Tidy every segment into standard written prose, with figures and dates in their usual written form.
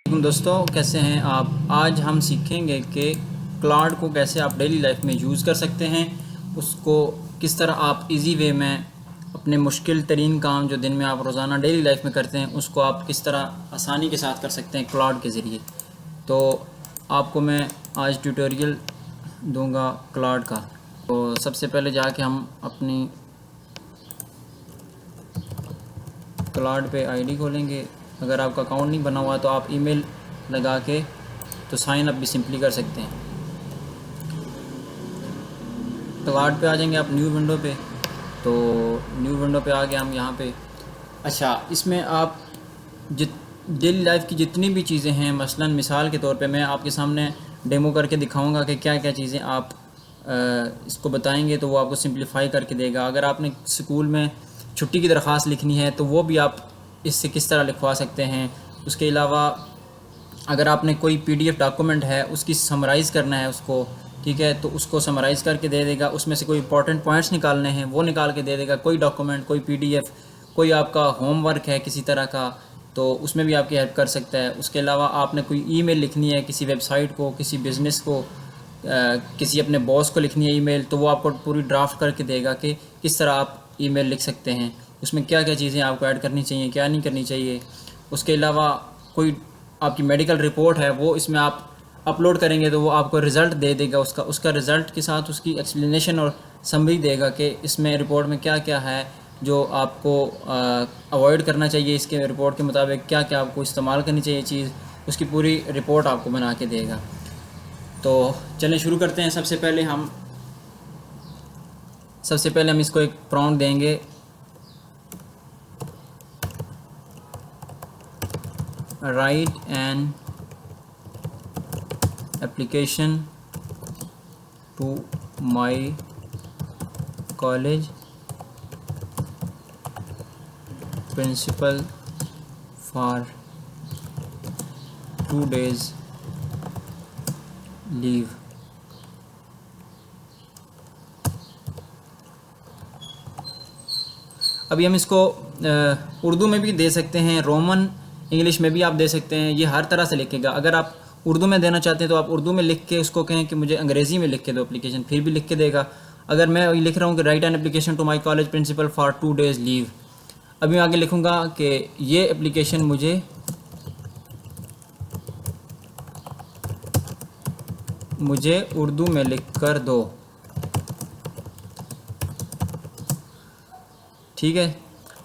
दोस्तों, कैसे हैं आप। आज हम सीखेंगे कि क्लाउड को कैसे आप डेली लाइफ में यूज़ कर सकते हैं। उसको किस तरह आप इजी वे में अपने मुश्किल तरीन काम जो दिन में आप रोज़ाना डेली लाइफ में करते हैं उसको आप किस तरह आसानी के साथ कर सकते हैं क्लाउड के ज़रिए। तो आपको मैं आज ट्यूटोरियल दूंगा क्लाउड का। तो सबसे पहले जाके हम अपनी क्लाउड पे आईडी खोलेंगे। अगर आपका अकाउंट नहीं बना हुआ तो आप ईमेल लगा के तो साइन अप भी सिंपली कर सकते हैं। क्लाउड पे आ जाएंगे आप न्यू विंडो पे। तो न्यू विंडो पे आ गए हम यहाँ पे। अच्छा, इसमें आप डेली लाइफ की जितनी भी चीज़ें हैं, मसलन मिसाल के तौर पे मैं आपके सामने डेमो करके दिखाऊंगा कि क्या क्या चीज़ें आप इसको बताएंगे तो वो आपको सिंपलीफाई करके देगा। अगर आपने स्कूल में छुट्टी की दरख्वास्त लिखनी है तो वो भी आप इससे किस तरह लिखवा सकते हैं। उसके अलावा अगर आपने कोई पीडीएफ डॉक्यूमेंट है उसकी समराइज़ करना है उसको, ठीक है, तो उसको समराइज़ करके दे देगा। उसमें से कोई इंपॉर्टेंट पॉइंट्स निकालने हैं वो निकाल के दे देगा। कोई डॉक्यूमेंट, कोई पीडीएफ, कोई आपका होमवर्क है किसी तरह का तो उसमें भी आपकी हेल्प कर सकता है। उसके अलावा आपने कोई ईमेल लिखनी है किसी वेबसाइट को, किसी बिज़नेस को, किसी अपने बॉस को लिखनी है ईमेल, तो वो आपको पूरी ड्राफ्ट करके देगा कि किस तरह आप ईमेल लिख सकते हैं। उसमें क्या क्या चीज़ें आपको ऐड करनी चाहिए, क्या नहीं करनी चाहिए। उसके अलावा कोई आपकी मेडिकल रिपोर्ट है वो इसमें आप अपलोड करेंगे तो वो आपको रिज़ल्ट दे देगा। उसका रिज़ल्ट के साथ उसकी एक्सप्लेनेशन और समरी देगा कि इसमें रिपोर्ट में क्या क्या है जो आपको अवॉइड करना चाहिए। इसके रिपोर्ट के मुताबिक क्या क्या आपको इस्तेमाल करनी चाहिए चीज़, उसकी पूरी रिपोर्ट आपको बना के देगा। तो चलें शुरू करते हैं। सबसे पहले हम इसको एक प्रॉम्प्ट देंगे। Write an application to my college principal for 2 days leave. अभी हम इसको उर्दू में भी दे सकते हैं, रोमन इंग्लिश में भी आप दे सकते हैं। ये हर तरह से लिखेगा। अगर आप उर्दू में देना चाहते हैं तो आप उर्दू में लिख के उसको कहें कि मुझे अंग्रेज़ी में लिख के दो एप्लीकेशन, फिर भी लिख के देगा। अगर मैं लिख रहा हूँ कि write an application to my college principal for 2 days leave, अभी मैं आगे लिखूँगा कि ये एप्लीकेशन मुझे उर्दू में लिख कर दो, ठीक है।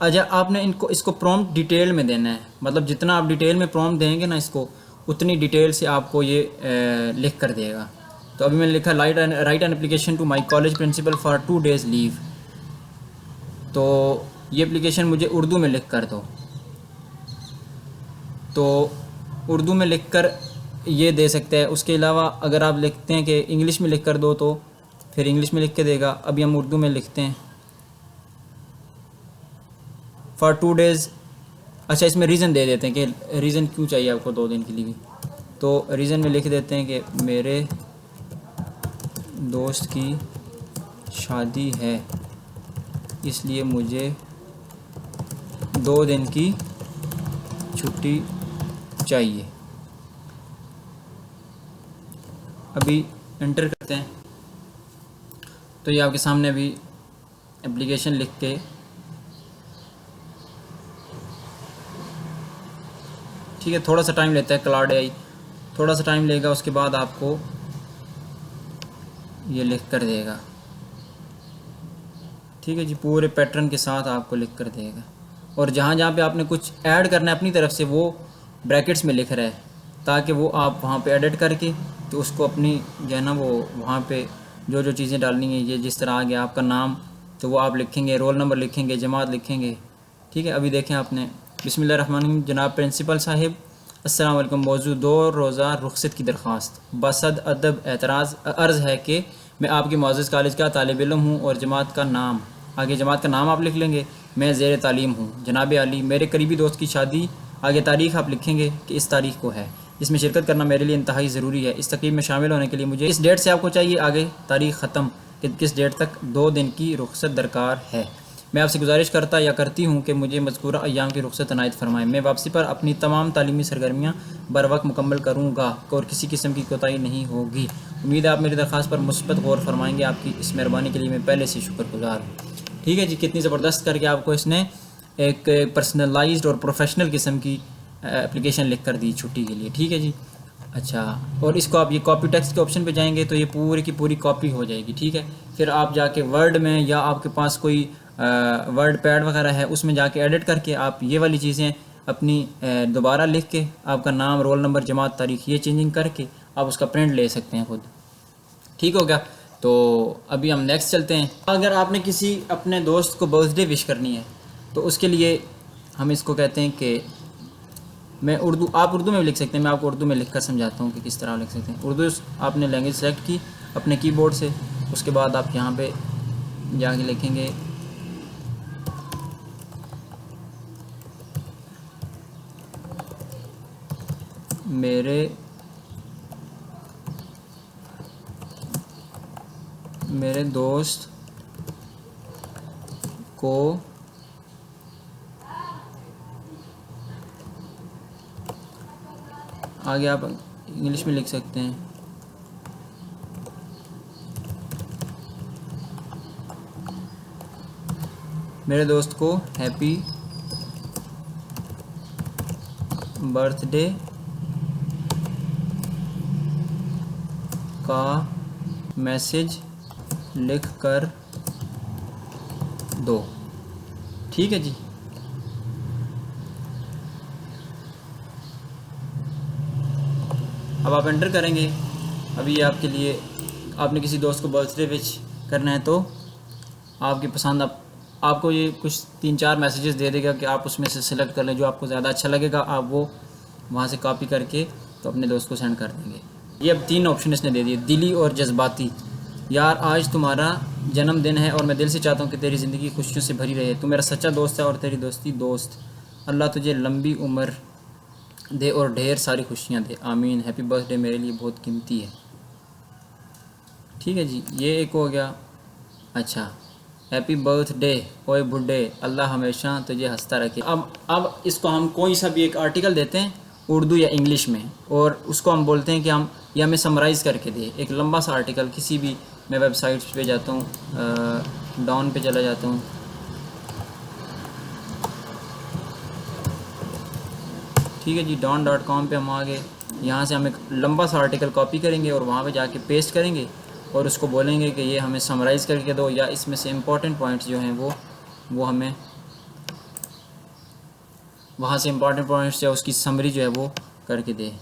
अच्छा, आपने इसको प्रॉम्प्ट डिटेल में देना है, मतलब जितना आप डिटेल में प्रॉम्प्ट देंगे ना इसको, उतनी डिटेल से आपको ये लिख कर देगा। तो अभी मैंने लिखा write an application to my college principal for 2 days leave. तो ये एप्लीकेशन मुझे उर्दू में लिख कर दो। तो उर्दू में लिख कर ये दे सकते हैं। उसके अलावा अगर आप लिखते हैं कि इंग्लिश में लिख कर दो तो फिर इंग्लिश में लिख के देगा। अभी हम उर्दू में लिखते हैं फॉर 2 days। अच्छा, इसमें रीज़न दे देते हैं कि रीज़न क्यों चाहिए आपको 2 दिन के लिए। तो रीज़न में लिख देते हैं कि मेरे दोस्त की शादी है इसलिए मुझे 2 दिन की छुट्टी चाहिए। अभी एंटर करते हैं तो ये आपके सामने अभी एप्लीकेशन लिख के, ठीक है, थोड़ा सा टाइम लेता है क्लाउड एआई, थोड़ा सा टाइम लेगा। उसके बाद आपको ये लिख कर देगा, ठीक है जी, पूरे पैटर्न के साथ आपको लिख कर देगा। और जहाँ जहाँ पे आपने कुछ ऐड करना है अपनी तरफ से वो ब्रैकेट्स में लिख रहा है, ताकि वो आप वहाँ पे एडिट करके तो उसको अपनी जो है ना वो वहाँ पे जो जो चीज़ें डालनी है, ये जिस तरह आ गया आपका नाम तो वो आप लिखेंगे, रोल नंबर लिखेंगे, जमात लिखेंगे, ठीक है। अभी देखें आपने, बिस्मिल्लाहिर्रहमानिर्रहीम। जनाब प्रिंसिपल साहिब, अस्सलाम वालेकुम। मौजूद 2 रोज़ा रुखसत की दरख्वास्त बसद अदब एतराज़ अर्ज़ है कि मैं आपके मुअज़्ज़ज़ कॉलेज का तालिब इल्म हूँ और जमात का नाम, आगे जमात का नाम आप लिख लेंगे, मैं ज़ेर तालीम हूँ। जनाब आली, मेरे करीबी दोस्त की शादी, आगे तारीख़ आप लिखेंगे कि इस तारीख़ को है। इसमें शिरकत करना मेरे लिए इंतहाई ज़रूरी है। इस तक़रीब में शामिल होने के लिए मुझे इस डेट से आपको चाहिए, आगे तारीख़ ख़त्म कि किस डेट तक 2 दिन की रुखसत दरकार है। मैं आपसे गुजारिश करता या करती हूँ कि मुझे मज़कूरा अय्याम की रुख़्सत अनायत फ़रमाएँ। मैं वापसी पर अपनी तमाम तालीमी सरगर्मियाँ बर वक्त मुकम्मल करूँगा और किसी किस्म की कोताही नहीं होगी। उम्मीद है आप मेरी दरख्वास्त पर मुस्बत गौर फरमाएँगे। आपकी इस मेहरबानी के लिए मैं पहले से शुक्रगुज़ार हूँ। ठीक है जी, कितनी ज़बरदस्त करके आपको इसने एक पर्सनलाइज्ड और प्रोफेशनल किस्म की एप्लीकेशन लिख कर दी छुट्टी के लिए। ठीक है जी। अच्छा, और इसको आप ये कॉपी टेक्स्ट के ऑप्शन पे जाएंगे तो ये पूरी की पूरी कॉपी हो जाएगी। ठीक है, फिर आप जाके वर्ड में या आपके पास कोई वर्ड पैड वगैरह है उसमें जाके एडिट करके आप ये वाली चीज़ें अपनी दोबारा लिख के आपका नाम, रोल नंबर, जमात, तारीख ये चेंजिंग करके आप उसका प्रिंट ले सकते हैं खुद। ठीक हो गया। तो अभी हम नेक्स्ट चलते हैं। अगर आपने किसी अपने दोस्त को बर्थडे विश करनी है तो उसके लिए हम इसको कहते हैं कि आप उर्दू में भी लिख सकते हैं। मैं आपको उर्दू में लिख कर समझाता हूँ कि किस तरह लिख सकते हैं। उर्दू आपने लैंग्वेज सेलेक्ट की अपने कीबोर्ड से, उसके बाद आप यहाँ पे जाके लिखेंगे मेरे दोस्त को आगे आप इंग्लिश में लिख सकते हैं मेरे दोस्त को हैप्पी बर्थडे का मैसेज लिख कर दो। ठीक है जी। अब आप एंटर करेंगे। अभी आपके लिए आपने किसी दोस्त को बर्थडे विश करना है तो आपकी पसंद आपको ये कुछ 3-4 मैसेजेस दे देगा कि आप उसमें से सिलेक्ट कर लें जो आपको ज़्यादा अच्छा लगेगा। आप वो वहाँ से कॉपी करके तो अपने दोस्त को सेंड कर देंगे। ये अब 3 ऑप्शन इसने दे दिए, दिली और जज्बाती। यार आज तुम्हारा जन्मदिन है और मैं दिल से चाहता हूँ कि तेरी ज़िंदगी खुशियों से भरी रहे। तू मेरा सच्चा दोस्त है और तेरी दोस्ती दोस्त। अल्लाह तुझे लंबी उम्र दे और ढेर सारी खुशियाँ दे, आमीन। हैप्पी बर्थडे मेरे लिए बहुत कीमती है। ठीक है जी, ये एक हो गया। अच्छा, हैप्पी बर्थडे ओए बुड्ढे, अल्लाह हमेशा तुझे हंसता रखे। अब इसको हम कोई सा भी एक आर्टिकल देते हैं उर्दू या इंग्लिश में, और उसको हम बोलते हैं कि हम या हमें समराइज़ करके दे एक लंबा सा आर्टिकल किसी भी। मैं वेबसाइट्स पे जाता हूँ, डाउन पे चला जाता हूँ। ठीक है जी, dawn.com पे हम आ गए। यहाँ से हम एक लंबा सा आर्टिकल कॉपी करेंगे और वहाँ पे जाके पेस्ट करेंगे और उसको बोलेंगे कि ये हमें समराइज़ करके दो, या इसमें से इम्पॉर्टेंट पॉइंट्स जो हैं वो हमें वहाँ से इम्पॉर्टेंट पॉइंट्स या उसकी समरी जो है वो करके दे।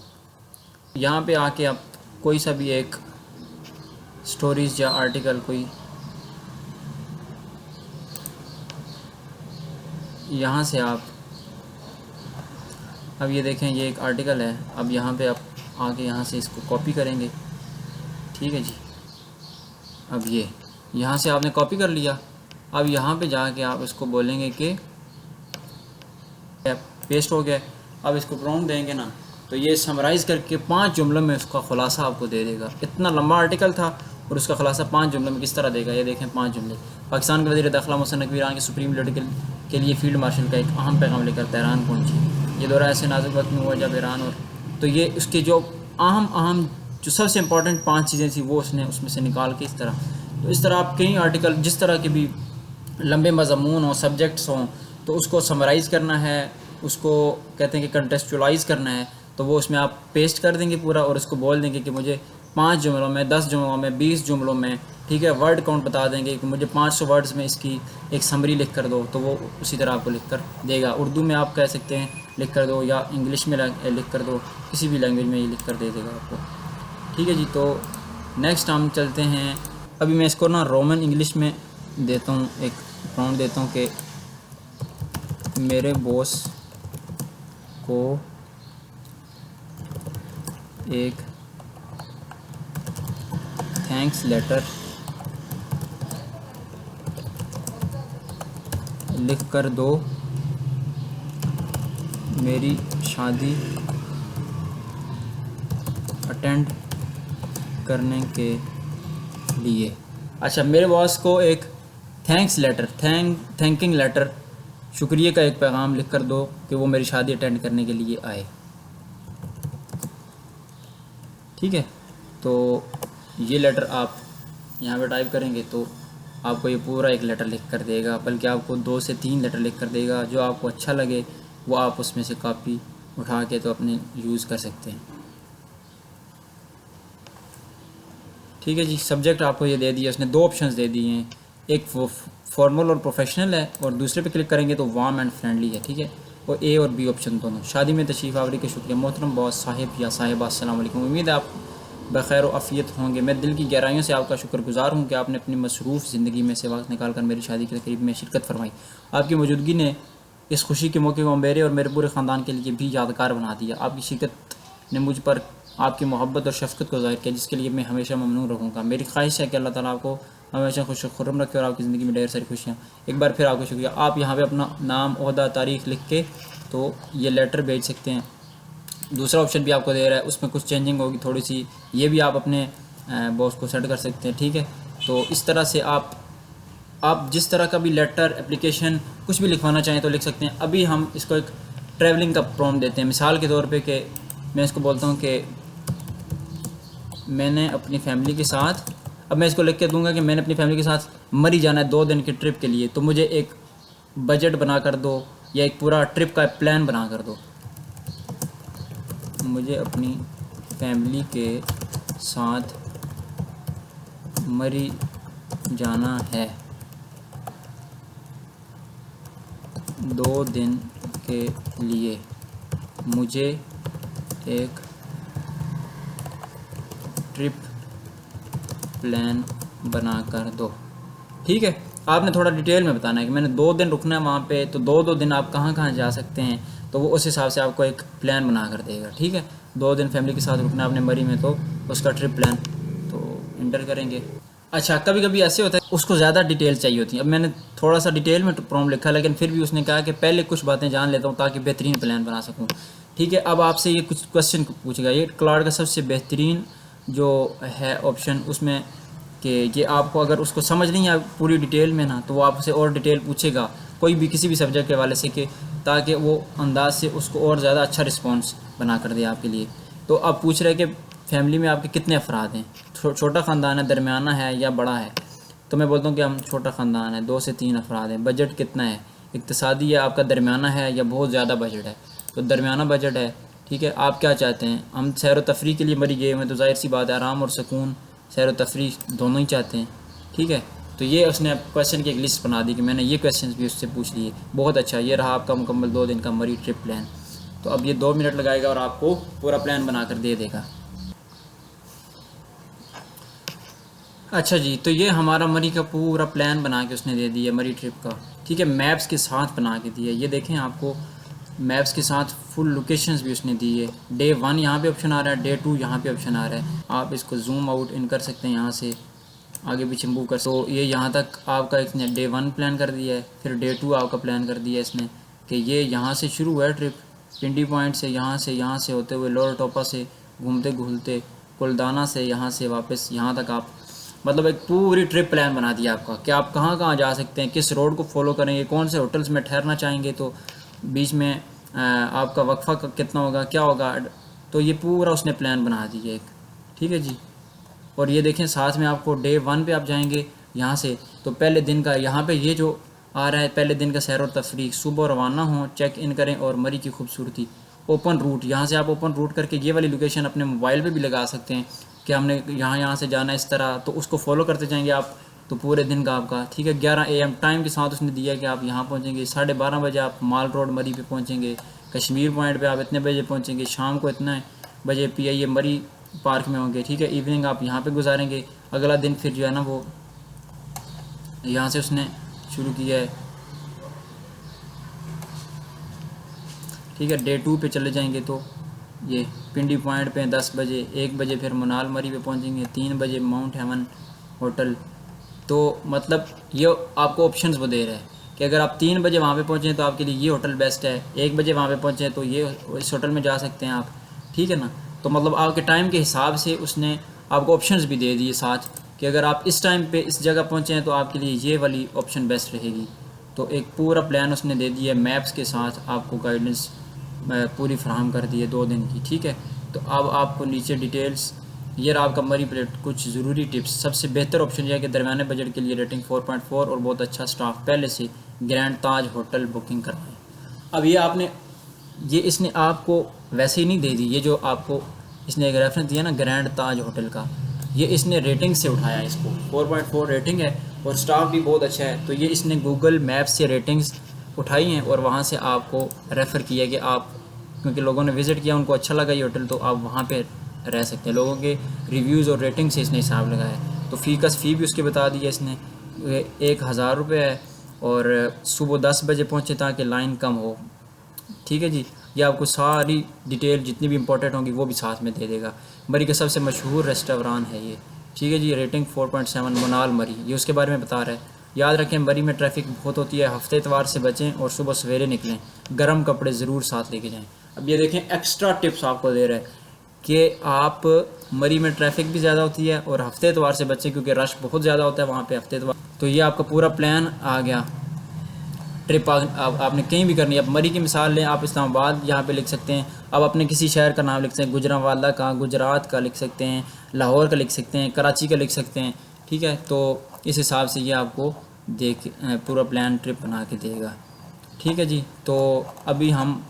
यहाँ पे आके आप कोई सा भी एक स्टोरीज़ या आर्टिकल कोई यहाँ से आप, अब ये देखें ये एक आर्टिकल है। अब यहाँ पे आप आके यहाँ से इसको कॉपी करेंगे। ठीक है जी, अब ये यहाँ से आपने कॉपी कर लिया। अब यहाँ पे जाके आप इसको बोलेंगे कि पेस्ट हो गया। अब इसको प्रॉम्प्ट देंगे ना तो ये समराइज़ करके 5 जुमलों में उसका ख़ुलासा आपको दे देगा। इतना लंबा आर्टिकल था और उसका ख़ुलासा 5 जुमलों में किस तरह देगा, ये देखें 5 जुमले। पाकिस्तान के वज़ीर दाखिला मोहसिन नकवी ईरान के सुप्रीम लीडर के लिए फील्ड मार्शल का एक अहम पैगाम लेकर तेहरान पहुँची। ये दौरा ऐसे नाजुक वक्त में हुआ जब ईरान और तो ये उसके जो अहम जो सबसे इम्पॉर्टेंट 5 चीज़ें थी वो उसने उसमें से निकाल के इस तरह। तो इस तरह आप कई आर्टिकल जिस तरह के भी लंबे मज़मून हों, सब्जेक्ट्स हों, तो उसको समराइज़ करना है, उसको कहते हैं कि कंटेक्चुअलाइज़ करना है, तो वो उसमें आप पेस्ट कर देंगे पूरा और उसको बोल देंगे कि मुझे 5 जुमलों में, 10 जुमलों में, 20 जुमलों में, ठीक है, वर्ड काउंट बता देंगे कि मुझे 500 वर्ड्स में इसकी एक समरी लिख कर दो, तो वो उसी तरह आपको लिख कर देगा। उर्दू में आप कह सकते हैं लिख कर दो, या इंग्लिश में लिख कर दो, किसी भी लैंग्वेज में ये लिख कर दे देगा आपको। ठीक है जी, तो नेक्स्ट हम चलते हैं। अभी मैं इसको ना रोमन इंग्लिश में देता हूँ, एक प्रॉम्प्ट देता हूँ कि मेरे बॉस को एक थैंक्स लेटर लिख कर दो मेरी शादी अटेंड करने के लिए। अच्छा, मेरे बॉस को एक थैंक्स लेटर, थैंकिंग लेटर, शुक्रिया का एक पैगाम लिख कर दो कि वो मेरी शादी अटेंड करने के लिए आए। ठीक है, तो ये लेटर आप यहाँ पे टाइप करेंगे तो आपको ये पूरा एक लेटर लिख कर देगा, बल्कि आपको 2 से 3 लेटर लिख कर देगा। जो आपको अच्छा लगे वो आप उसमें से कॉपी उठा के तो अपने यूज़ कर सकते हैं। ठीक है जी, सब्जेक्ट आपको ये दे दिया, उसने 2 ऑप्शंस दे दिए हैं, एक फॉर्मल और प्रोफेशनल है और दूसरे पे क्लिक करेंगे तो वार्म एंड फ्रेंडली है। ठीक है, और ए और बी ऑप्शन दोनों। शादी में तशरीफ़ आवरी के शुक्रिया मोहतरम बॉस साहिब या साहिबा, अस्सलाम वालेकुम। उम्मीद है आप बखैर व आफ़ियत होंगे। मैं दिल की गहराइयों से आपका शुक्रगुजार हूँ कि आपने अपनी मसरूफ़ ज़िंदगी में से वक्त निकाल कर मेरी शादी की तकरीब में शिरकत फरमाई। आपकी मौजूदगी ने इस खुशी के मौके को मेरे और मेरे पूरे ख़ानदान के लिए भी यादगार बना दिया। आपकी शिरकत ने मुझ पर आपकी मोहब्बत और शफ़क़त को ज़ाहिर किया, जिसके लिए मैं हमेशा ममनून रहूँगा। मेरी ख्वाहिश है कि अल्लाह ताला आपको हमेशा खुश खुर्रम रखे और आपकी ज़िंदगी में ढेर सारी खुशियाँ। एक बार फिर आपको शुक्रिया। आप यहाँ पे अपना नाम, ओहदा, तारीख़ लिख के तो ये लेटर भेज सकते हैं। दूसरा ऑप्शन भी आपको दे रहा है, उसमें कुछ चेंजिंग होगी थोड़ी सी, ये भी आप अपने बॉस को सेट कर सकते हैं। ठीक है, तो इस तरह से आप जिस तरह का भी लेटर, एप्लीकेशन कुछ भी लिखवाना चाहें तो लिख सकते हैं। अभी हम इसको एक ट्रैवलिंग का प्रॉम्प्ट देते हैं, मिसाल के तौर पे कि मैं इसको बोलता हूँ कि मैंने अपनी फैमिली के साथ, अब मैं इसको लिख के दूंगा कि मैंने अपनी फैमिली के साथ मरी जाना है 2 दिन की ट्रिप के लिए, तो मुझे एक बजट बना कर दो या एक पूरा ट्रिप का प्लान बना कर दो। मुझे अपनी फैमिली के साथ मरी जाना है 2 दिन के लिए, मुझे एक ट्रिप प्लान बना कर दो। ठीक है, आपने थोड़ा डिटेल में बताना है कि मैंने 2 दिन रुकना है वहाँ पे, तो 2 दिन आप कहाँ कहाँ जा सकते हैं, तो वो उस हिसाब से आपको एक प्लान बना कर देगा। ठीक है, 2 दिन फैमिली के साथ रुकना है आपने मरी में, तो उसका ट्रिप प्लान तो इंटर करेंगे। अच्छा, कभी कभी ऐसे होता है उसको ज़्यादा डिटेल चाहिए होती है। अब मैंने थोड़ा सा डिटेल में प्रॉम्प्ट लिखा, लेकिन फिर भी उसने कहा कि पहले कुछ बातें जान लेता हूँ ताकि बेहतरीन प्लान बना सकूँ। ठीक है, अब आपसे ये कुछ क्वेश्चन पूछेगा, ये क्लाउड का सबसे बेहतरीन जो है ऑप्शन, उसमें कि ये आपको अगर उसको समझ नहीं है पूरी डिटेल में ना, तो वो आपसे और डिटेल पूछेगा कोई भी किसी भी सब्जेक्ट के हवाले से, कि ताकि वो अंदाज से उसको और ज़्यादा अच्छा रिस्पॉन्स बना कर दे आपके लिए। तो अब पूछ रहे हैं कि फैमिली में आपके कितने अफराद हैं, छोटा ख़ानदान है, दरमियाना है या बड़ा है। तो मैं बोलता हूँ कि हम छोटा ख़ानदान है, 2 से 3 अफराद हैं। बजट कितना है, इक़्तिसादी है आपका, दरमियाना है या बहुत ज़्यादा बजट है, तो दरमियाना बजट है। ठीक है, आप क्या चाहते हैं, हम सैर व तफरी के लिए मरी गए हुए हैं, तो ज़ाहिर सी बात है आराम और सुकून, सैर व तफरी दोनों ही चाहते हैं। ठीक है, तो ये उसने क्वेश्चन की एक लिस्ट बना दी कि मैंने ये क्वेश्चन भी उससे पूछ लिए। बहुत अच्छा, ये रहा आपका मुकम्मल 2 दिन का मरी ट्रिप प्लान। तो अब ये 2 मिनट लगाएगा और आपको पूरा प्लान बना कर दे देगा। अच्छा जी, तो ये हमारा मरी का पूरा प्लान बना के उसने दे दिया, मरी ट्रिप का। ठीक है, मैप्स के साथ बना के दिया। ये देखें, आपको मैप्स के साथ फुल लोकेशंस भी उसने दी है। डे 1 यहाँ पे ऑप्शन आ रहा है, डे 2 यहाँ पे ऑप्शन आ रहा है। आप इसको जूम आउट इन कर सकते हैं, यहाँ से आगे पीछे मूव कर। तो ये यहाँ तक आपका इसने डे 1 प्लान कर दिया है, फिर डे 2 आपका प्लान कर दिया है इसने कि ये यहाँ से शुरू हुआ है ट्रिप, पिंडी पॉइंट से, यहाँ से होते हुए लोअर टोपा से घूमते घूमते कुलदाना से, यहाँ से वापस यहाँ तक आप, मतलब एक पूरी ट्रिप प्लान बना दिया आपका कि आप कहाँ कहाँ जा सकते हैं, किस रोड को फॉलो करेंगे, कौन से होटल्स में ठहरना चाहेंगे, तो बीच में आपका वक्फा कितना होगा, क्या होगा। तो ये पूरा उसने प्लान बना दिया एक। ठीक है जी, और ये देखें साथ में आपको डे 1 पे आप जाएंगे यहाँ से, तो पहले दिन का यहाँ पे ये जो आ रहा है, पहले दिन का सैर और तफरीक, सुबह रवाना हों, चेक इन करें और मरी की खूबसूरती, ओपन रूट, यहाँ से आप ओपन रूट करके ये वाली लोकेशन अपने मोबाइल पे भी लगा सकते हैं कि हमने यहाँ से जाना है इस तरह, तो उसको फॉलो करते जाएंगे आप, तो पूरे दिन का आपका। ठीक है, 11 AM टाइम के साथ उसने दिया कि आप यहाँ पहुँचेंगे 12:30 बजे, आप माल रोड मरी पे पहुँचेंगे, कश्मीर पॉइंट पे आप इतने बजे पहुँचेंगे, शाम को इतने बजे PIA मरी पार्क में होंगे। ठीक है, इवनिंग आप यहाँ पे गुजारेंगे। अगला दिन फिर जो है ना वो यहाँ से उसने शुरू किया है। ठीक है, डे 2 पे चले जाएंगे तो ये पिंडी पॉइंट पे 10 बजे, 1 बजे फिर मनाल मरी पे पहुँचेंगे, 3 बजे माउंट हेवन होटल। तो मतलब ये आपको ऑप्शंस वो दे रहा है कि अगर आप 3 बजे वहाँ पे पहुँचें तो आपके लिए ये होटल बेस्ट है, 1 बजे वहाँ पे पहुँचें तो ये इस होटल में जा सकते हैं आप। ठीक है ना, तो मतलब आपके टाइम के हिसाब से उसने आपको ऑप्शंस भी दे दिए साथ कि अगर आप इस टाइम पे इस जगह पहुँचे हैं तो आपके लिए ये वाली ऑप्शन बेस्ट रहेगी। तो एक पूरा प्लान उसने दे दिया मैप्स के साथ, आपको गाइडेंस पूरी फराहम कर दी है 2 दिन की, ठीक है। तो अब आपको नीचे डिटेल्स, ये रहा आपका मरी प्लेट। कुछ ज़रूरी टिप्स, सबसे बेहतर ऑप्शन यह है कि दरमियाने बजट के लिए रेटिंग 4.4 और बहुत अच्छा स्टाफ, पहले से ग्रैंड ताज होटल बुकिंग करवाएं। अब ये इसने आपको वैसे ही नहीं दे दी, ये जो आपको इसने एक रेफरेंस दिया ना ग्रैंड ताज होटल का, ये इसने रेटिंग से उठाया, इसको 4.4 रेटिंग है और स्टाफ भी बहुत अच्छा है। तो ये इसने गूगल मैप्स से रेटिंग्स उठाई हैं और वहाँ से आपको रेफ़र किया कि आप, क्योंकि लोगों ने विज़िट किया, उनको अच्छा लगा ये होटल, तो आप वहाँ पे रह सकते हैं। लोगों के रिव्यूज़ और रेटिंग से इसने हिसाब लगाया है। तो फ़ी भी उसके बता दी है इसने, 1000 रुपये है और सुबह 10 बजे पहुँचे ताकि लाइन कम हो, ठीक है जी। ये आपको सारी डिटेल जितनी भी इंपॉर्टेंट होंगी वो भी साथ में दे देगा। मरी का सबसे मशहूर रेस्टोरेंट है ये, ठीक है जी। रेटिंग 4.7 मोनाल मरी, ये उसके बारे में बता रहा है। याद रखें मरी में ट्रैफिक बहुत होती है, हफ्ते इतवार से बचें और सुबह सवेरे निकलें, गर्म कपड़े ज़रूर साथ लेके जाएं। अब ये देखें एक्स्ट्रा टिप्स आपको दे रहा है कि आप मरी में ट्रैफिक भी ज़्यादा होती है और हफ्ते इतवार से बचें क्योंकि रश बहुत ज़्यादा होता है वहाँ पे हफ्ते इतवार। तो ये आपका पूरा प्लान आ गया। ट्रिप आपने कहीं भी करनी है। अब मरी की मिसाल लें, आप इस्लामाबाद यहाँ पे लिख सकते हैं। अब अपने किसी शहर का नाम लिख सकते हैं, गुजरांवाला का, गुजरात का लिख सकते हैं, लाहौर का लिख सकते हैं, कराची का लिख सकते हैं, ठीक है। तो इस हिसाब से ये आपको पूरा प्लान ट्रिप बना के देगा, ठीक है जी। तो अभी हम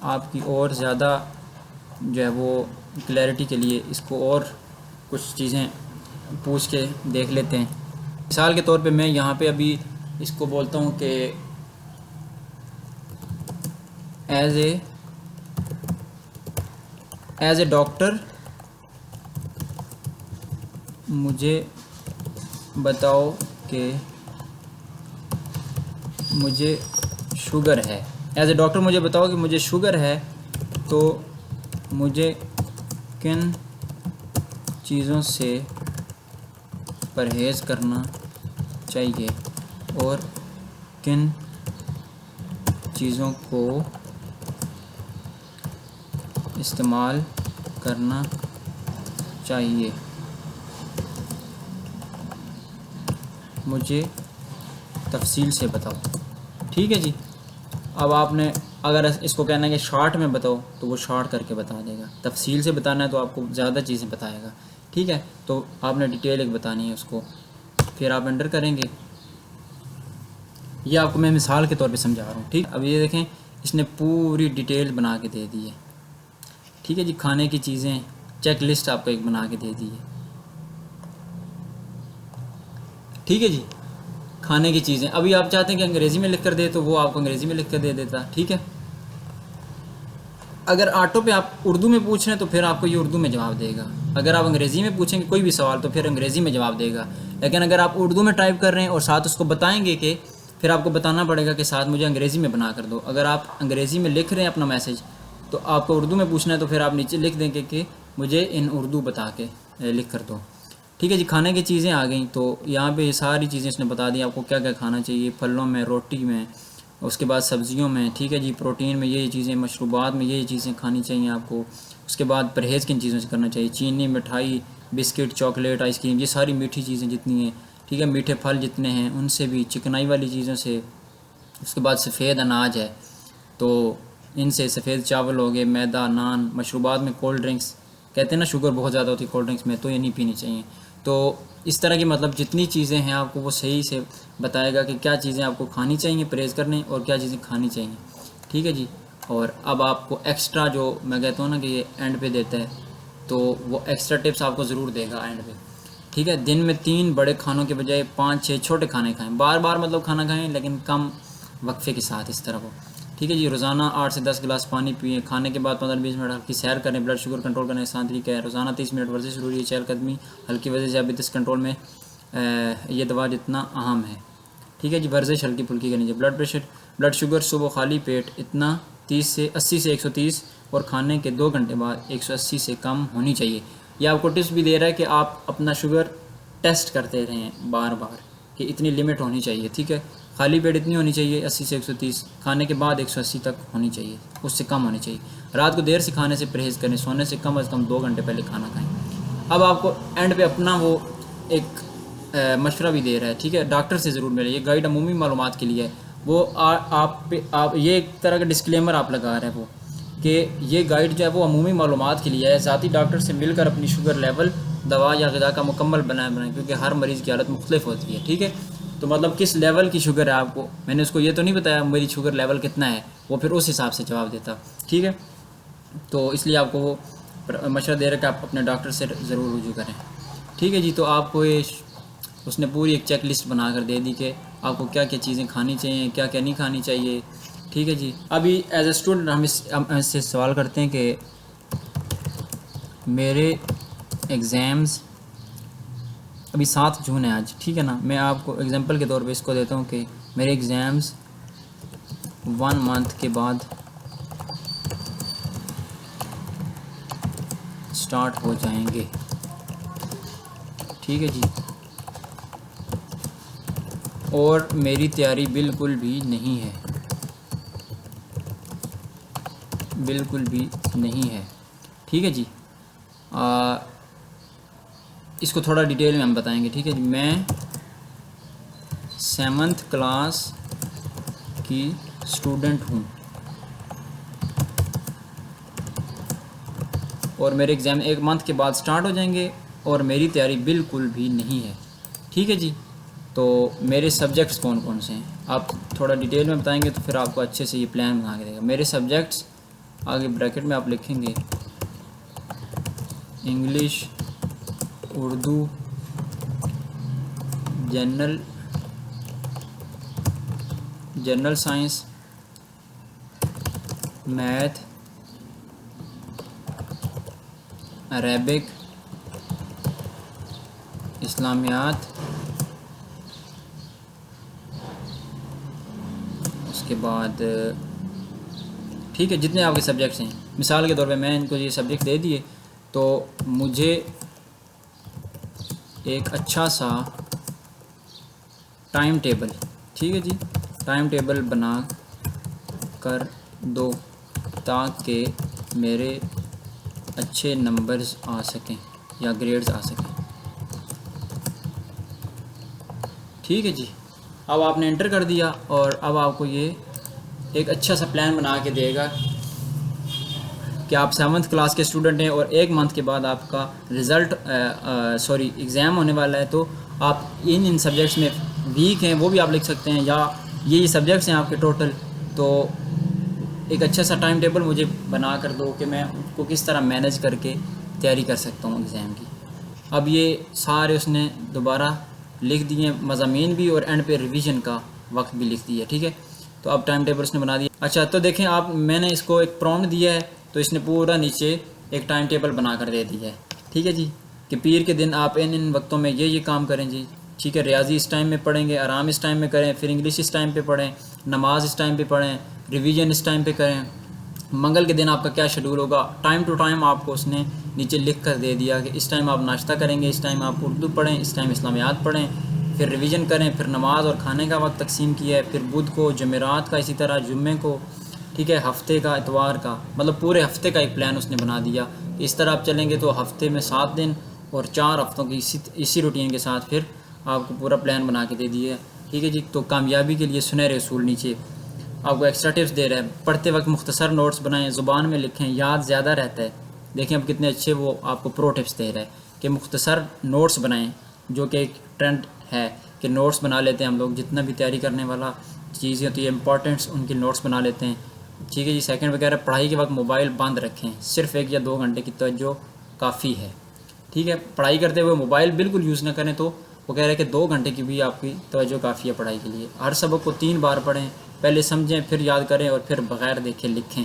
आपकी और ज़्यादा जो है वो क्लैरिटी के लिए इसको और कुछ चीज़ें पूछ के देख लेते हैं। मिसाल के तौर पे मैं यहाँ पे अभी इसको बोलता हूँ कि एज ए डॉक्टर मुझे बताओ कि मुझे शुगर है। एज ए डॉक्टर मुझे बताओ कि मुझे शुगर है, तो मुझे किन चीज़ों से परहेज़ करना चाहिए और किन चीज़ों को इस्तेमाल करना चाहिए, मुझे तफसील से बताओ, ठीक है जी। अब आपने अगर इसको कहना है कि शॉर्ट में बताओ तो वो शॉर्ट करके बता देगा, तफसील से बताना है तो आपको ज़्यादा चीज़ें बताएगा, ठीक है। तो आपने डिटेल एक बतानी है उसको, फिर आप एंटर करेंगे। ये आपको मैं मिसाल के तौर पे समझा रहा हूँ, ठीक। अब ये देखें इसने पूरी डिटेल बना के दे दी है, ठीक है जी। खाने की चीज़ें चेक लिस्ट आपको एक बना के दे दी है, ठीक है जी। खाने की चीज़ें अभी आप चाहते हैं कि अंग्रेज़ी में लिख कर दे तो वो आपको अंग्रेज़ी में लिख कर दे देता, ठीक है। अगर ऑटो पे आप उर्दू में पूछ रहे हैं तो फिर आपको ये उर्दू में जवाब देगा। अगर आप अंग्रेज़ी में पूछेंगे कोई भी सवाल तो फिर अंग्रेज़ी में जवाब देगा। लेकिन अगर आप उर्दू में टाइप कर रहे हैं और साथ उसको बताएंगे कि, फिर आपको बताना पड़ेगा कि साथ मुझे अंग्रेज़ी में बना कर दो। अगर आप अंग्रेज़ी में लिख रहे हैं अपना मैसेज तो आपको उर्दू में पूछना है तो फिर आप नीचे लिख देंगे कि मुझे इन उर्दू बता के लिख कर दो, ठीक है जी। खाने की चीज़ें आ गई तो यहाँ पे ये सारी चीज़ें इसने बता दी आपको क्या क्या खाना चाहिए, फलों में, रोटी में, उसके बाद सब्जियों में, ठीक है जी। प्रोटीन में ये चीज़ें, मशरूबात में ये चीज़ें खानी चाहिए आपको। उसके बाद परहेज़ किन चीज़ों से करना चाहिए, चीनी, मिठाई, बिस्किट, चॉकलेट, आइसक्रीम, ये सारी मीठी चीज़ें जितनी हैं, ठीक है। मीठे फल जितने हैं उनसे भी, चिकनाई वाली चीज़ों से। उसके बाद सफ़ेद अनाज है तो इनसे, सफ़ेद चावल हो गए, मैदा, नान। मशरूबात में कोल्ड ड्रिंक्स, कहते हैं ना शुगर बहुत ज़्यादा होती है कोल्ड ड्रिंक्स में, तो ये नहीं पीनी चाहिए। तो इस तरह की मतलब जितनी चीज़ें हैं आपको वो सही से बताएगा कि क्या चीज़ें आपको खानी चाहिए परहेज़ करने और क्या चीज़ें खानी चाहिए, ठीक है जी। और अब आपको एक्स्ट्रा जो मैं कहता हूँ ना कि ये एंड पे देता है, तो वो एक्स्ट्रा टिप्स आपको ज़रूर देगा एंड पे, ठीक है। दिन में 3 बड़े खानों के बजाय 5-6 छोटे खाने खाएं, बार बार मतलब खाना खाएं लेकिन कम वक्फे के साथ, इस तरह को, ठीक है जी। रोज़ाना 8 से 10 गिलास पानी पिए, खाने के बाद 15-20 मिनट हल्की सैर करें, ब्लड शुगर कंट्रोल करने का आसान तरीका है। रोज़ाना 30 मिनट वर्जिश जरूरी है, चहलकदमी, हल्की वर्जिश डायबिटीज़ कंट्रोल में ये दवा जितना अहम है, ठीक है जी। वर्जिश हल्की फुल्की करनी चाहिए। ब्लड शुगर सुबह खाली पेट इतना 80 से 130 और खाने के 2 घंटे बाद 180 से कम होनी चाहिए। यह आपको टिप्स भी दे रहा है कि आप अपना शुगर टेस्ट करते रहें बार बार कि इतनी लिमिट होनी चाहिए, ठीक है। खाली पेट इतनी होनी चाहिए 80 से 130, खाने के बाद 180 तक होनी चाहिए, उससे कम होनी चाहिए। रात को देर से खाने से परहेज़ करें, सोने से कम 2 घंटे पहले खाना खाएं। अब आपको एंड पे अपना वो एक मशवरा भी दे रहा है, ठीक है। डॉक्टर से ज़रूर मिले, ये गाइड अमूमी मालूमात के लिए है। वो आप ये एक तरह का डिस्क्लेमर आप लगा रहे हैं वो कि ये गाइड जो है वो अमूमी मालूमात के लिए है, ज़ाती डॉक्टर से मिलकर अपनी शुगर लेवल, दवा या ग़िज़ा का मुकम्मल बनाएं, क्योंकि हर मरीज़ की हालत मुख्तलिफ होती है, ठीक है। तो मतलब किस लेवल की शुगर है आपको, मैंने उसको ये तो नहीं बताया मेरी शुगर लेवल कितना है, वो फिर उस हिसाब से जवाब देता, ठीक है। तो इसलिए आपको वो मशवरा दे रहा है कि आप अपने डॉक्टर से ज़रूर रुजू करें, ठीक है जी। तो आपको ये उसने पूरी एक चेक लिस्ट बना कर दे दी कि आपको क्या क्या चीज़ें खानी चाहिए, क्या क्या नहीं खानी चाहिए, ठीक है जी। अभी एज ए स्टूडेंट हम इससे सवाल करते हैं कि मेरे एग्ज़ाम्स अभी 7 जून है आज, ठीक है ना। मैं आपको एग्जांपल के तौर पे इसको देता हूँ कि मेरे एग्ज़ाम्स 1 मंथ के बाद स्टार्ट हो जाएंगे, ठीक है जी। और मेरी तैयारी बिल्कुल भी नहीं है, बिल्कुल भी नहीं है, ठीक है जी। इसको थोड़ा डिटेल में हम बताएंगे, ठीक है जी। मैं 7th क्लास की स्टूडेंट हूँ और मेरे एग्ज़ाम 1 मंथ के बाद स्टार्ट हो जाएंगे और मेरी तैयारी बिल्कुल भी नहीं है, ठीक है जी। तो मेरे सब्जेक्ट्स कौन कौन से हैं आप थोड़ा डिटेल में बताएंगे तो फिर आपको अच्छे से ये प्लान बना के देगा। मेरे सब्जेक्ट्स आगे ब्रैकेट में आप लिखेंगे English, Urdu, general science, math, Arabic, Islamiyat, उसके बाद ठीक है जितने आपके सब्जेक्ट्स हैं। मिसाल के तौर पे मैं इनको ये सब्जेक्ट दे दिए तो मुझे एक अच्छा सा टाइम टेबल, ठीक है जी, टाइम टेबल बना कर दो ताकि मेरे अच्छे नंबर्स आ सकें या ग्रेड्स आ सकें, ठीक है जी। अब आपने एंटर कर दिया और अब आपको ये एक अच्छा सा प्लान बना के देगा कि आप 7th क्लास के स्टूडेंट हैं और 1 मंथ के बाद आपका रिज़ल्ट एग्ज़ाम होने वाला है। तो आप इन सब्जेक्ट्स में वीक हैं वो भी आप लिख सकते हैं या ये सब्जेक्ट्स हैं आपके टोटल। तो एक अच्छा सा टाइम टेबल मुझे बना कर दो कि मैं उसको किस तरह मैनेज करके तैयारी कर सकता हूँ एग्ज़ाम की। अब ये सारे उसने दोबारा लिख दिए, मज़ामीन भी और एंड पे रिवीजन का वक्त भी लिख दिया, ठीक है। तो अब टाइम टेबल उसने बना दिया। अच्छा तो देखें आप, मैंने इसको एक प्रॉम्प्ट दिया है तो इसने पूरा नीचे एक टाइम टेबल बना कर दे दिया है, ठीक है जी, कि पीर के दिन आप इन वक्तों में ये काम करें जी, ठीक है। रियाजी इस टाइम में पढ़ेंगे, आराम इस टाइम में करें, फिर इंग्लिश इस टाइम पे पढ़ें, नमाज इस टाइम पे पढ़ें, रिवीजन इस टाइम पे करें। मंगल के दिन आपका क्या शेड्यूल होगा, टाइम टू टाइम आपको उसने नीचे लिख कर दे दिया कि इस टाइम आप नाश्ता करेंगे, इस टाइम आप उर्दू पढ़ें, इस टाइम इस्लामियात पढ़ें, फिर रिवीजन करें, फिर नमाज और खाने का वक्त तकसीम किया है, फिर बुध को, जमेरात का, इसी तरह जुम्मे को, ठीक है, हफ्ते का, इतवार का, मतलब पूरे हफ्ते का एक प्लान उसने बना दिया। इस तरह आप चलेंगे तो हफ्ते में 7 दिन और 4 हफ्तों की इसी रूटीन के साथ फिर आपको पूरा प्लान बना के दे दिया, ठीक है जी। तो कामयाबी के लिए सुनहरे उसूल नीचे आपको एक्स्ट्रा टिप्स दे रहा है। पढ़ते वक्त मुख्तसर नोट्स बनाएं, ज़ुबान में लिखें, याद ज़्यादा रहता है। देखें अब कितने अच्छे वो आपको प्रो टिप्स दे रहा है कि मुख्तसर नोट्स बनाएं, जो कि एक ट्रेंड है कि नोट्स बना लेते हैं हम लोग, जितना भी तैयारी करने वाला चीज़ें होती है इंपॉर्टेंट्स उनके नोट्स बना लेते हैं, ठीक है जी। सेकंड वगैरह पढ़ाई के वक्त मोबाइल बंद रखें, सिर्फ 1 या 2 घंटे की तवज्जो काफ़ी है, ठीक है। पढ़ाई करते हुए मोबाइल बिल्कुल यूज़ ना करें। तो वो कह रहे हैं कि 2 घंटे की भी आपकी तवज्जो काफ़ी है पढ़ाई के लिए। हर सबक को 3 बार पढ़ें, पहले समझें, फिर याद करें और फिर बग़ैर देखे लिखें,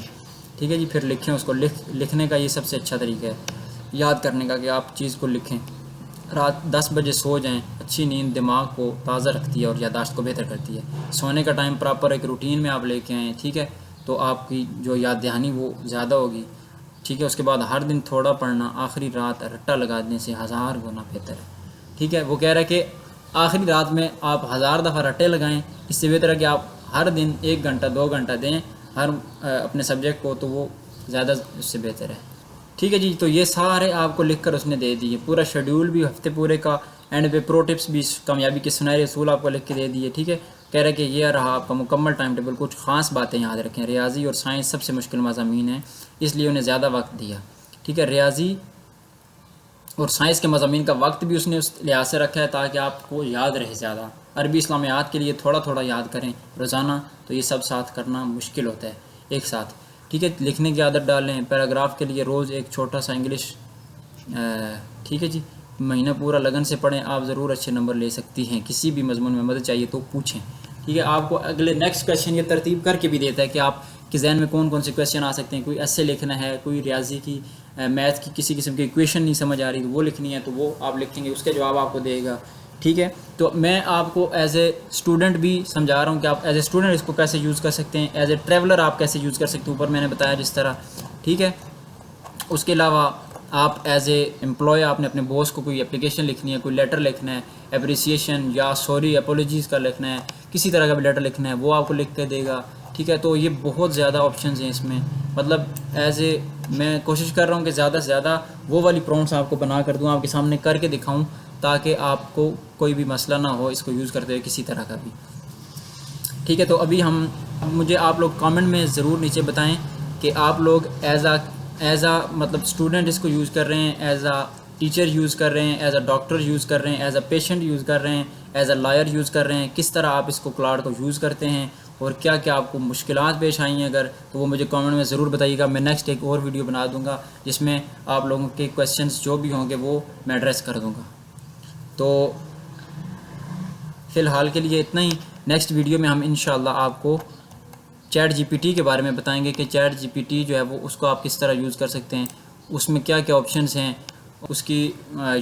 ठीक है जी। फिर लिखें उसको, लिखने का ये सबसे अच्छा तरीका है याद करने का कि आप चीज़ को लिखें। रात 10 बजे सो जाएं, अच्छी नींद दिमाग को ताज़ा रखती है और याददाश्त को बेहतर करती है। सोने का टाइम प्रॉपर एक रूटीन में आप लेके आएँ, ठीक है, तो आपकी जो याद दहानी वो ज़्यादा होगी, ठीक है। उसके बाद हर दिन थोड़ा पढ़ना आखिरी रात रट्टा लगाने से 1000 गुना बेहतर है, ठीक है। वो कह रहा है कि आखिरी रात में आप 1000 दफ़ा रट्टे लगाएं, इससे बेहतर है कि आप हर दिन 1 घंटा 2 घंटा दें हर अपने सब्जेक्ट को, तो वो ज़्यादा उससे बेहतर है। ठीक है जी। तो ये सारे आपको लिख कर उसने दे दिए, पूरा शेड्यूल भी हफ्ते पूरे का, एंड पे प्रो टिप्स भी, कामयाबी के सुनहरे असूल आपको लिख के दे दिए। ठीक है, कह रहे कि ये रहा आपका मुकम्मल टाइम टेबल। कुछ ख़ास बातें याद रखें, रियाजी और साइंस सबसे मुश्किल मज़ामीन है, इसलिए उन्हें ज़्यादा वक्त दिया। ठीक है, रियाजी और साइंस के मज़ामीन का वक्त भी उसने उस लिहाज से रखा है ताकि आपको याद रहे ज़्यादा। अरबी इस्लामियात के लिए थोड़ा थोड़ा याद करें रोज़ाना, तो ये सब साथ करना मुश्किल होता है एक साथ। ठीक है, लिखने की आदत डालें। पैराग्राफ के लिए रोज़ एक छोटा सा इंग्लिश, ठीक है जी, महीना पूरा लगन से पढ़ें, आप ज़रूर अच्छे नंबर ले सकती हैं। किसी भी मजमून में मदद चाहिए तो पूछें। ठीक है, आपको अगले नेक्स्ट क्वेश्चन ये तरतीब करके भी देता है कि आप के जहन में कौन कौन से क्वेश्चन आ सकते हैं। कोई ऐसे लिखना है, कोई रियाजी की, मैथ की किसी किस्म की इक्वेशन नहीं समझ आ रही तो वो लिखनी है, तो वो आप लिखेंगे, उसके जवाब आपको देगा। ठीक है, तो मैं आपको एज ए स्टूडेंट भी समझा रहा हूँ कि आप एज ए स्टूडेंट इसको कैसे यूज़ कर सकते हैं, एज ए ट्रैवलर आप कैसे यूज़ कर सकते हैं, ऊपर मैंने बताया जिस तरह। ठीक है, उसके अलावा आप एज ए एम्प्लॉय आपने अपने बॉस को कोई एप्लीकेशन लिखनी है, कोई लेटर लिखना है, एप्रिसिएशन या सॉरी अपोलॉजीज़ का लिखना है, किसी तरह का भी लेटर लिखना है, वो आपको लिख के देगा। ठीक है, तो ये बहुत ज़्यादा ऑप्शंस हैं इसमें, मतलब एज ए मैं कोशिश कर रहा हूँ कि ज़्यादा से ज़्यादा वो वाली प्रॉम्प्ट्स आपको बना कर दूँ, आपके सामने करके दिखाऊँ, ताकि आपको कोई भी मसला ना हो इसको यूज़ करते हुए किसी तरह का भी। ठीक है, तो अभी मुझे आप लोग कमेंट में ज़रूर नीचे बताएं कि आप लोग एज आ मतलब स्टूडेंट इसको यूज़ कर रहे हैं, एज आ टीचर यूज़ कर रहे हैं, एज आ डॉक्टर यूज़ कर रहे हैं, एज आ पेशेंट यूज़ कर रहे हैं, एज आ लॉयर यूज़ कर रहे हैं, किस तरह आप इसको क्लाउड को यूज़ करते हैं और क्या क्या आपको मुश्किलात पेश आई हैं अगर, तो वो मुझे कमेंट में ज़रूर बताइएगा। मैं नेक्स्ट एक और वीडियो बना दूँगा जिसमें आप लोगों के क्वेश्चंस जो भी होंगे वो मैं एड्रेस कर दूँगा। तो फ़िलहाल के लिए इतना ही। नेक्स्ट वीडियो में हम इंशाल्लाह आपको चैट जीपीटी के बारे में बताएंगे कि चैट जीपीटी जो है वो उसको आप किस तरह यूज़ कर सकते हैं, उसमें क्या क्या ऑप्शंस हैं, उसकी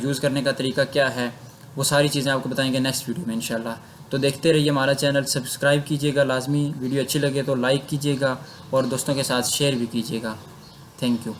यूज़ करने का तरीका क्या है, वो सारी चीज़ें आपको बताएंगे नेक्स्ट वीडियो में इंशाल्लाह। तो देखते रहिए हमारा चैनल, सब्सक्राइब कीजिएगा लाजमी, वीडियो अच्छी लगे तो लाइक कीजिएगा और दोस्तों के साथ शेयर भी कीजिएगा। Thank you.